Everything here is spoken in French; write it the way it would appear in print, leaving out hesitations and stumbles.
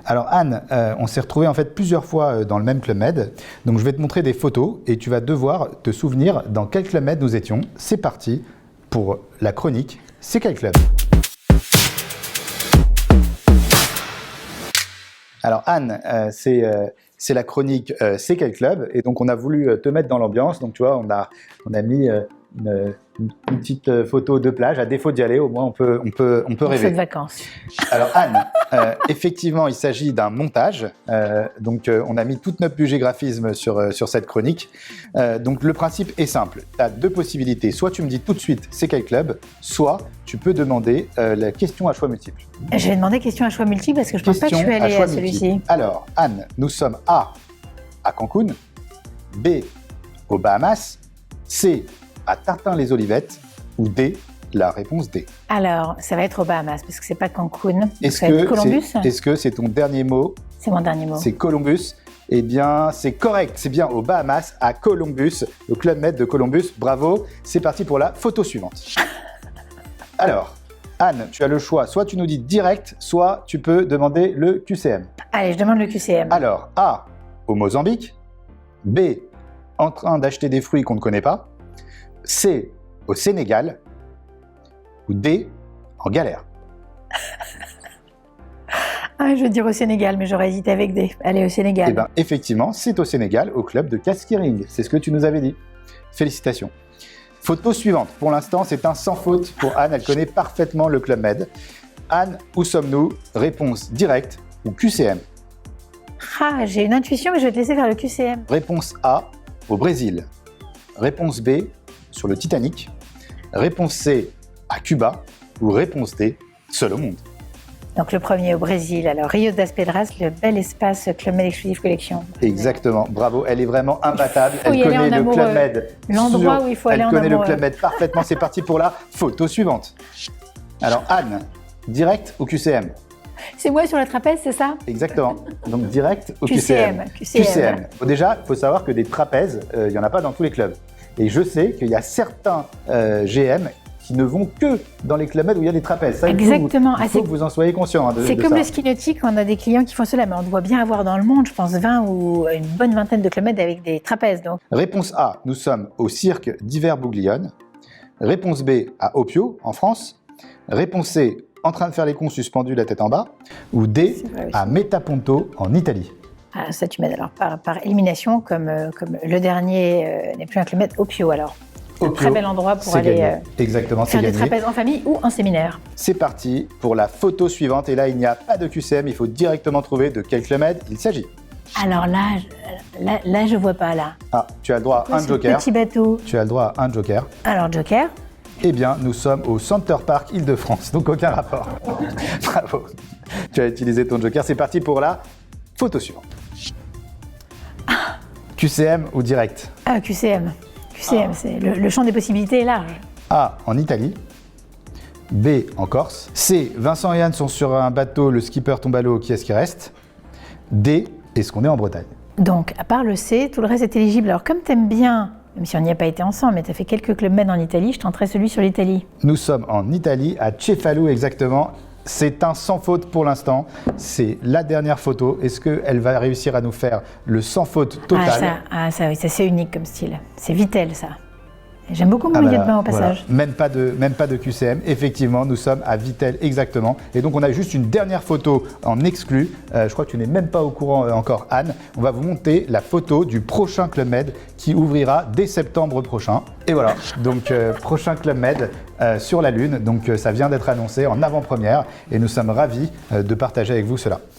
Alors Anne, on s'est retrouvés en fait plusieurs fois dans le même Club Med. Donc je vais te montrer des photos et tu vas devoir te souvenir dans quel Club Med nous étions. C'est parti pour la chronique C'est quel club? Alors Anne, c'est la chronique C'est quel club? Et donc on a voulu te mettre dans l'ambiance. Donc tu vois, on a mis une petite photo de plage. À défaut d'y aller, au moins on peut rêver. De vacances. Alors Anne, effectivement, il s'agit d'un montage. Donc on a mis toute notre budget graphisme sur cette chronique. Donc le principe est simple. Tu as deux possibilités. Soit tu me dis tout de suite c'est quel club, soit tu peux demander la question à choix multiples. Je vais demander question à choix multiples parce que je ne pense pas que je suis allée à celui-ci. Alors Anne, nous sommes à Cancun, B aux Bahamas, C à Tartin-les-Olivettes ou D, la réponse D. Alors, ça va être aux Bahamas parce que c'est pas Cancun. Est-ce que c'est ton dernier mot? C'est mon dernier mot. C'est Columbus. Eh bien, c'est correct. C'est bien aux Bahamas, à Columbus, le Club Med de Columbus. Bravo. C'est parti pour la photo suivante. Alors, Anne, tu as le choix. Soit tu nous dis direct, soit tu peux demander le QCM. Allez, je demande le QCM. Alors, A, au Mozambique. B, en train d'acheter des fruits qu'on ne connaît pas. C, au Sénégal. Ou D, en galère. Je veux dire au Sénégal, mais j'aurais hésité avec D. Allez, au Sénégal. Eh bien, effectivement, c'est au Sénégal, au club de Casquiring. C'est ce que tu nous avais dit. Félicitations. Photo suivante. Pour l'instant, c'est un sans faute pour Anne. Elle connaît parfaitement le Club Med. Anne, où sommes-nous? Réponse directe ou QCM? J'ai une intuition, mais je vais te laisser faire le QCM. Réponse A, au Brésil. Réponse B, sur le Titanic. Réponse C, à Cuba. Ou réponse D, seul au monde. Donc le premier au Brésil, alors Rio das Pedras, le bel espace Club Med Exclusive Collection. Exactement, bravo, elle est vraiment imbattable, elle connaît le Club Med. L'endroit où il faut aller en amoureux. Elle connaît le Club Med parfaitement, c'est parti pour la photo suivante. Alors Anne, direct ou QCM? C'est moi sur la trapèze, c'est ça? Exactement, donc direct ou QCM? QCM. Déjà, il faut savoir que des trapèzes, il n'y en a pas dans tous les clubs. Et je sais qu'il y a certains GM qui ne vont que dans les Club Med où il y a des trapèzes. Ça, exactement. Il faut que vous en soyez conscient. C'est comme le ski nautique, on a des clients qui font cela, mais on doit bien avoir dans le monde, je pense, 20 ou une bonne vingtaine de Club Med avec des trapèzes. Donc. Réponse A, nous sommes au cirque d'hiver Bouglione. Réponse B, à Opio, en France. Réponse C, en train de faire les cons suspendus la tête en bas. Ou D, à Metaponto, en Italie. Ah, ça, tu m'aides alors par élimination, comme le dernier n'est plus un Club Med, Opio alors. Un très bel endroit pour aller faire des trapèzes en famille ou en séminaire. C'est parti pour la photo suivante. Et là, il n'y a pas de QCM. Il faut directement trouver de quel Club Med il s'agit. Alors là, je vois pas là. Ah, tu as le droit à un joker. Petit bateau. Tu as le droit à un joker. Alors, joker. Eh bien, nous sommes au Center Park Île-de-France. Donc, aucun rapport. Bravo. Tu as utilisé ton joker. C'est parti pour la photo suivante. QCM ou direct? QCM. QCM, c'est le champ des possibilités est large. A, en Italie. B, en Corse. C, Vincent et Anne sont sur un bateau, le skipper tombe à l'eau, qui est-ce qui reste? D, est-ce qu'on est en Bretagne? Donc, à part le C, tout le reste est éligible. Alors, comme t'aimes bien, même si on n'y a pas été ensemble, mais tu as fait quelques Club Med en Italie, je tenterai celui sur l'Italie. Nous sommes en Italie, à Cefalù exactement. C'est un sans faute pour l'instant. C'est la dernière photo. Est-ce qu'elle va réussir à nous faire le sans faute total? Ça oui, ça c'est unique comme style. C'est Vittel, ça. J'aime beaucoup mon maillot de bain au passage. Voilà. Même pas de QCM. Effectivement, nous sommes à Vittel exactement. Et donc, on a juste une dernière photo en exclu. Je crois que tu n'es même pas au courant encore, Anne. On va vous monter la photo du prochain Club Med qui ouvrira dès septembre prochain. Et voilà, donc prochain Club Med sur la Lune. Donc, ça vient d'être annoncé en avant-première et nous sommes ravis de partager avec vous cela.